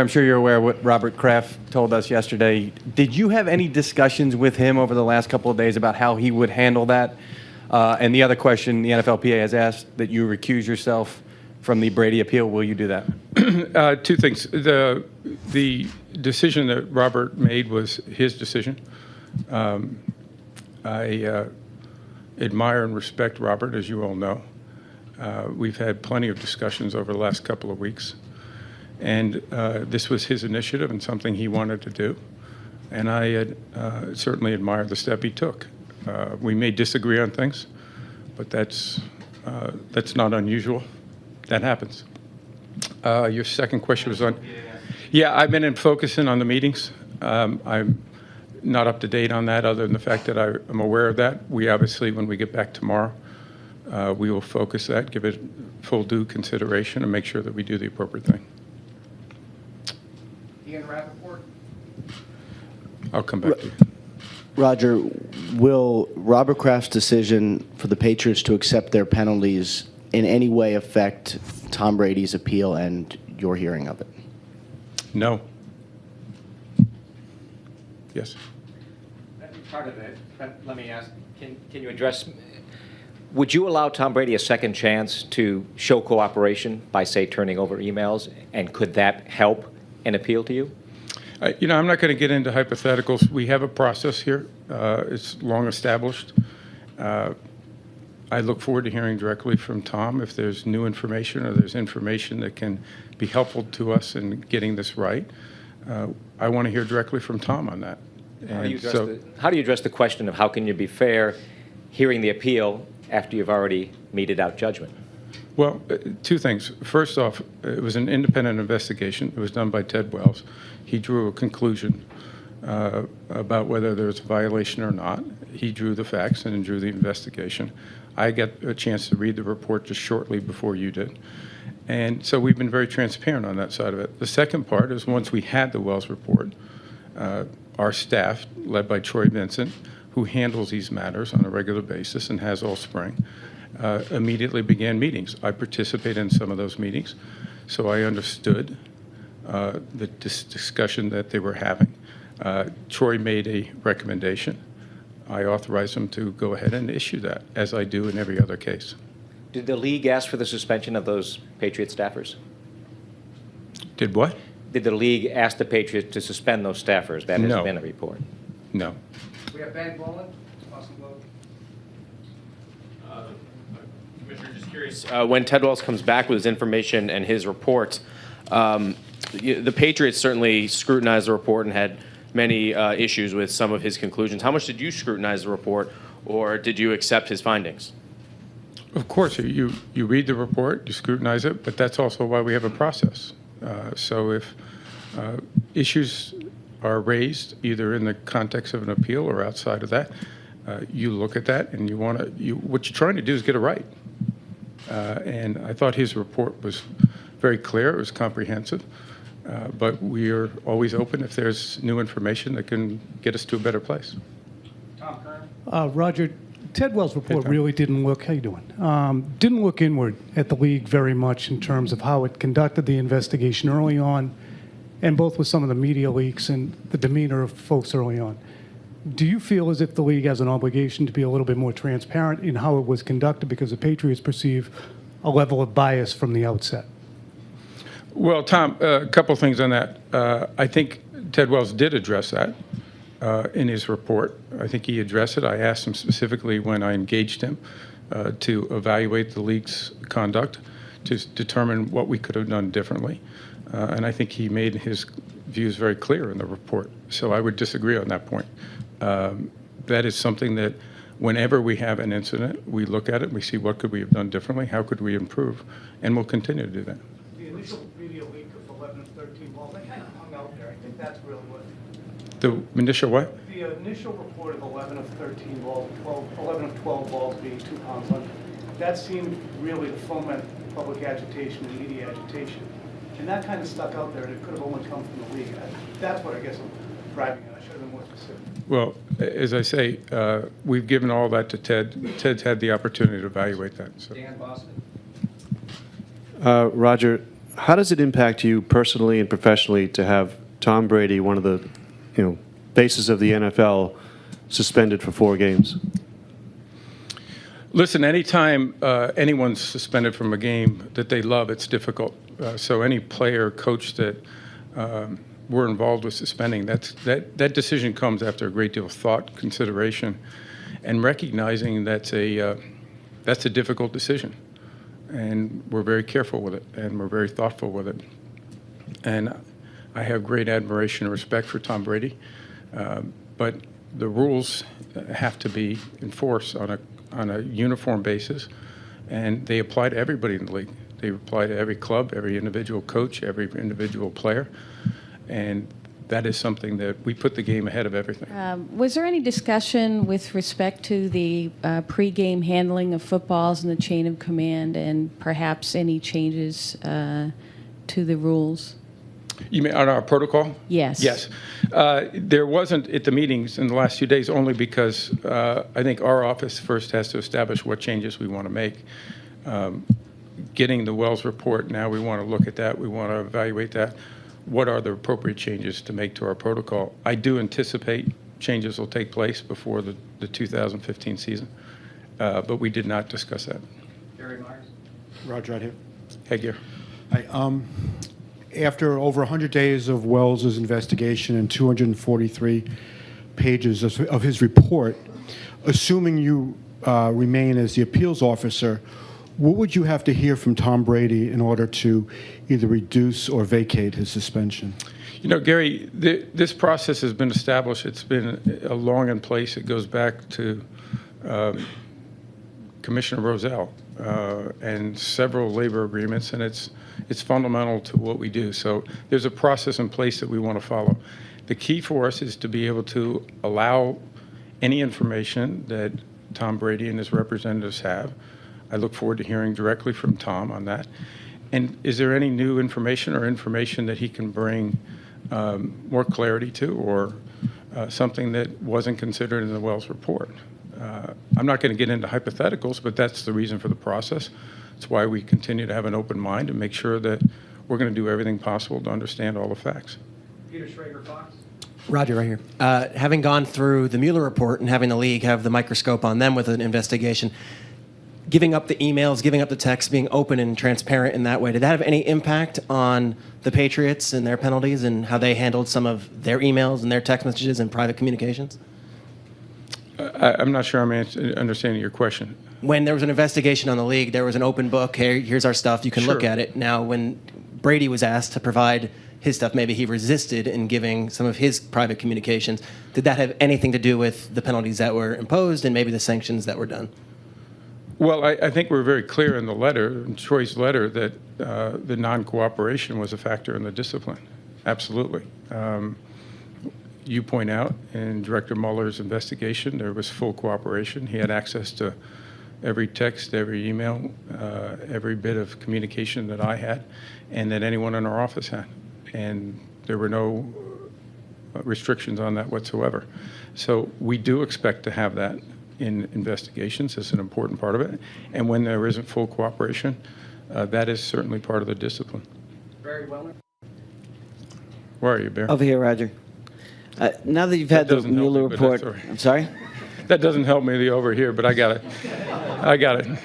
I'm sure you're aware of what Robert Kraft told us yesterday. Did you have any discussions with him over the last couple of days about how he would handle that? And the other question the NFLPA has asked, that you recuse yourself from the Brady appeal. Will you do that? Two things. The decision that Robert made was his decision. I admire and respect Robert, as you all know. We've had plenty of discussions over the last couple of weeks. And this was his initiative and something he wanted to do. And I certainly admire the step he took. We may disagree on things, but that's not unusual. That happens. Your second question was on... Yeah, I've been focusing on the meetings. I'm not up to date on that other than the fact that I'm aware of that. We obviously, when we get back tomorrow, we will focus that, give it full due consideration, and make sure that we do the appropriate thing. I'll come back to you. Roger, will Robert Kraft's decision for the Patriots to accept their penalties in any way affect Tom Brady's appeal and your hearing of it? No. Yes. That'd be part of it. But let me ask, can you address, would you allow Tom Brady a second chance to show cooperation by, say, turning over emails? And could that help an appeal to you? I'm not going to get into hypotheticals. We have a process here. It's long established. I look forward to hearing directly from Tom if there's new information or there's information that can be helpful to us in getting this right. I want to hear directly from Tom on that. How do you address the question of how can you be fair hearing the appeal after you've already meted out judgment? Well, two things. First off, it was an independent investigation. It was done by Ted Wells. He drew a conclusion about whether there was a violation or not. He drew the facts and drew the investigation. I got a chance to read the report just shortly before you did. And so we've been very transparent on that side of it. The second part is once we had the Wells report, our staff, led by Troy Vincent, who handles these matters on a regular basis and has all spring, immediately began meetings. I participated in some of those meetings, so I understood the discussion that they were having. Troy made a recommendation. I authorized him to go ahead and issue that, as I do in every other case. Did the league ask for the suspension of those Patriot staffers? Did what? Did the league ask the Patriots to suspend those staffers? That has No. been a report. No. We have Ben Boland. Commissioner, just curious, when Ted Wells comes back with his information and his report, the Patriots certainly scrutinized the report and had many issues with some of his conclusions. How much did you scrutinize the report, or did you accept his findings? Of course, you read the report, you scrutinize it, but that's also why we have a process. So if issues are raised either in the context of an appeal or outside of that, you look at that and what you're trying to do is get it right. And I thought his report was very clear, it was comprehensive, but we are always open if there's new information that can get us to a better place. Tom Kern. Roger, Ted Wells' report really didn't look, how you doing? Didn't look inward at the league very much in terms of how it conducted the investigation early on, and both with some of the media leaks and the demeanor of folks early on. Do you feel as if the league has an obligation to be a little bit more transparent in how it was conducted because the Patriots perceive a level of bias from the outset? Well, Tom, a couple things on that. I think Ted Wells did address that in his report. I think he addressed it. I asked him specifically when I engaged him to evaluate the league's conduct to determine what we could have done differently. And I think he made his views very clear in the report. So I would disagree on that point. That is something that whenever we have an incident, we look at it, we see what could we have done differently, how could we improve, and we'll continue to do that. The initial media leak of 11 of 13 balls, that kind of hung out there. I think that's really what. The initial what? The initial report of 11 of 13 balls, 11 of 12 balls being 2 pounds under, that seemed really to foment public agitation and media agitation. And that kind of stuck out there, and it could have only come from the league. That's what I guess I'm driving at. I should have been more specific. Well, as I say, we've given all that to Ted. Ted's had the opportunity to evaluate that. So. Dan Boston. Roger, How does it impact you personally and professionally to have Tom Brady, one of the, faces of the NFL, suspended for 4 games? Listen, anytime anyone's suspended from a game that they love, it's difficult. So any player, coach that we're involved with suspending, that decision comes after a great deal of thought, consideration, and recognizing that's a difficult decision. And we're very careful with it, and we're very thoughtful with it. And I have great admiration and respect for Tom Brady, but the rules have to be enforced on a uniform basis, and they apply to everybody in the league. They apply to every club, every individual coach, every individual player, and that is something that we put the game ahead of everything. Was there any discussion with respect to the pregame handling of footballs and the chain of command, and perhaps any changes to the rules? You mean on our protocol? Yes. Yes. There wasn't at the meetings in the last few days, only because I think our office first has to establish what changes we want to make. Getting the Wells report, now we want to look at that. We want to evaluate that. What are the appropriate changes to make to our protocol? I do anticipate changes will take place before the 2015 season, but we did not discuss that. Gary Myers. Roger, right here. Headgear. Hi. After over 100 days of Wells's investigation and 243 pages of his report, assuming you remain as the appeals officer, what would you have to hear from Tom Brady in order to either reduce or vacate his suspension? Gary, this process has been established. It's been long in place. It goes back to Commissioner Roselle and several labor agreements, and it's fundamental to what we do. So there's a process in place that we want to follow. The key for us is to be able to allow any information that Tom Brady and his representatives have. I look forward to hearing directly from Tom on that. And is there any new information or information that he can bring more clarity to, or something that wasn't considered in the Wells report? I'm not going to get into hypotheticals, but that's the reason for the process. It's why we continue to have an open mind and make sure that we're going to do everything possible to understand all the facts. Peter Schrager, Fox. Roger, right here. Having gone through the Mueller report and having the league have the microscope on them with an investigation, giving up the emails, giving up the texts, being open and transparent in that way, did that have any impact on the Patriots and their penalties and how they handled some of their emails and their text messages and private communications? I'm not sure I'm understanding your question. When there was an investigation on the league, there was an open book. Hey, here's our stuff. You can look Sure. at it. Now, when Brady was asked to provide his stuff, maybe he resisted in giving some of his private communications. Did that have anything to do with the penalties that were imposed and maybe the sanctions that were done? Well, I think we're very clear in the letter, in Troy's letter, that the non-cooperation was a factor in the discipline. Absolutely. You point out in Director Mueller's investigation, there was full cooperation. He had access to every text, every email, every bit of communication that I had and that anyone in our office had. And there were no restrictions on that whatsoever. So we do expect to have that in investigations. It's an important part of it. And when there isn't full cooperation, that is certainly part of the discipline. Barry Weller. Where are you, Bear? Over here, Roger. Now that you've had the doesn't help Mueller me, but report, that's all right. I'm sorry? That doesn't help me the over here, but I got it. I got it.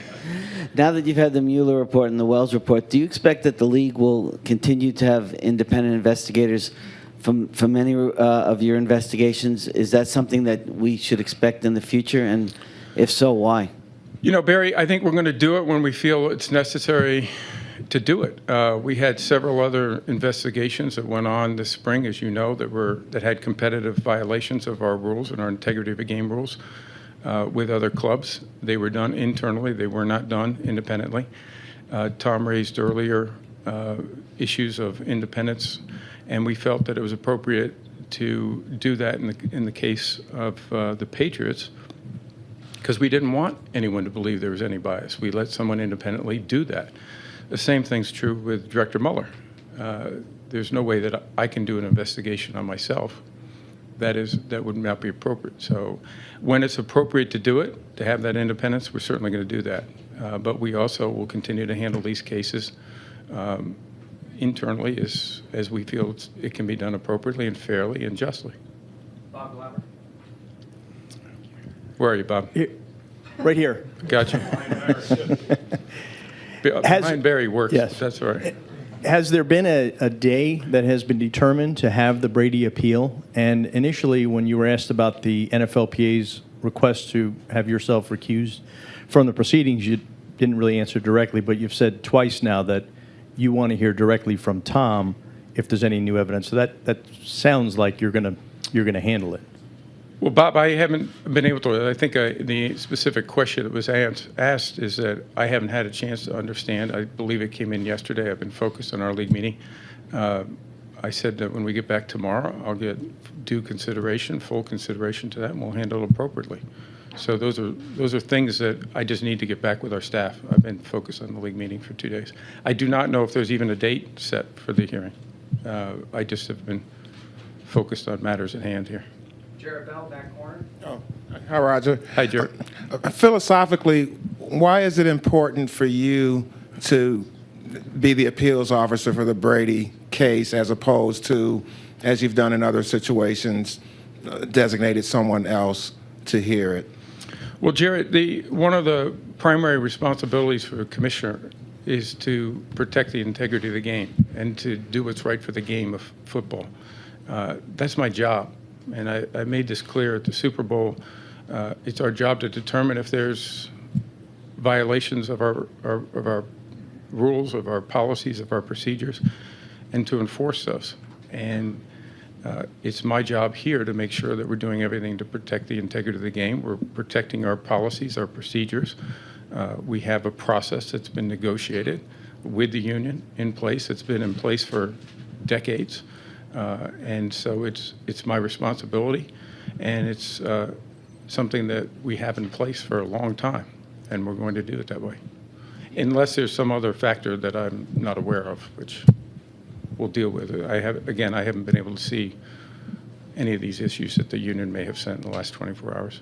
Now that you've had the Mueller report and the Wells report, do you expect that the league will continue to have independent investigators from any of your investigations? Is that something that we should expect in the future? And if so, why? Barry, I think we're going to do it when we feel it's necessary to do it. We had several other investigations that went on this spring, as you know, that had competitive violations of our rules and our integrity of the game rules with other clubs. They were done internally. They were not done independently. Tom raised earlier issues of independence, and we felt that it was appropriate to do that in the case of the Patriots, because we didn't want anyone to believe there was any bias. We let someone independently do that. The same thing's true with Director Mueller. There's no way that I can do an investigation on myself. That would not be appropriate. So when it's appropriate to do it, to have that independence, we're certainly going to do that. But we also will continue to handle these cases internally as we feel it can be done appropriately and fairly and justly. Bob Glauber. Where are you, Bob? Right here. Gotcha. Behind Barry works. Yes. That's all right. Has there been a day that has been determined to have the Brady appeal? And initially, when you were asked about the NFLPA's request to have yourself recused from the proceedings, you didn't really answer directly, but you've said twice now that you want to hear directly from Tom if there's any new evidence. So that sounds like you're gonna handle it. Well, Bob, I haven't been able to. I think the specific question that was asked is that I haven't had a chance to understand. I believe it came in yesterday. I've been focused on our league meeting. I said that when we get back tomorrow, I'll get due consideration, full consideration to that, and we'll handle it appropriately. So those are things that I just need to get back with our staff. I've been focused on the league meeting for 2 days. I do not know if there's even a date set for the hearing. I just have been focused on matters at hand here. Jared Bell, back corner. Oh, hi, Roger. Hi, Jared. Philosophically, why is it important for you to be the appeals officer for the Brady case as opposed to, as you've done in other situations, designated someone else to hear it? Well, Jared, one of the primary responsibilities for a commissioner is to protect the integrity of the game and to do what's right for the game of football. That's my job. And I made this clear at the Super Bowl. It's our job to determine if there's violations of our rules, of our policies, of our procedures, and to enforce those. And it's my job here to make sure that we're doing everything to protect the integrity of the game. We're protecting our policies, our procedures. We have a process that's been negotiated with the union in place. It's been in place for decades. And so it's my responsibility, and it's something that we have in place for a long time, and we're going to do it that way. Unless there's some other factor that I'm not aware of, which we'll deal with. I haven't been able to see any of these issues that the union may have sent in the last 24 hours.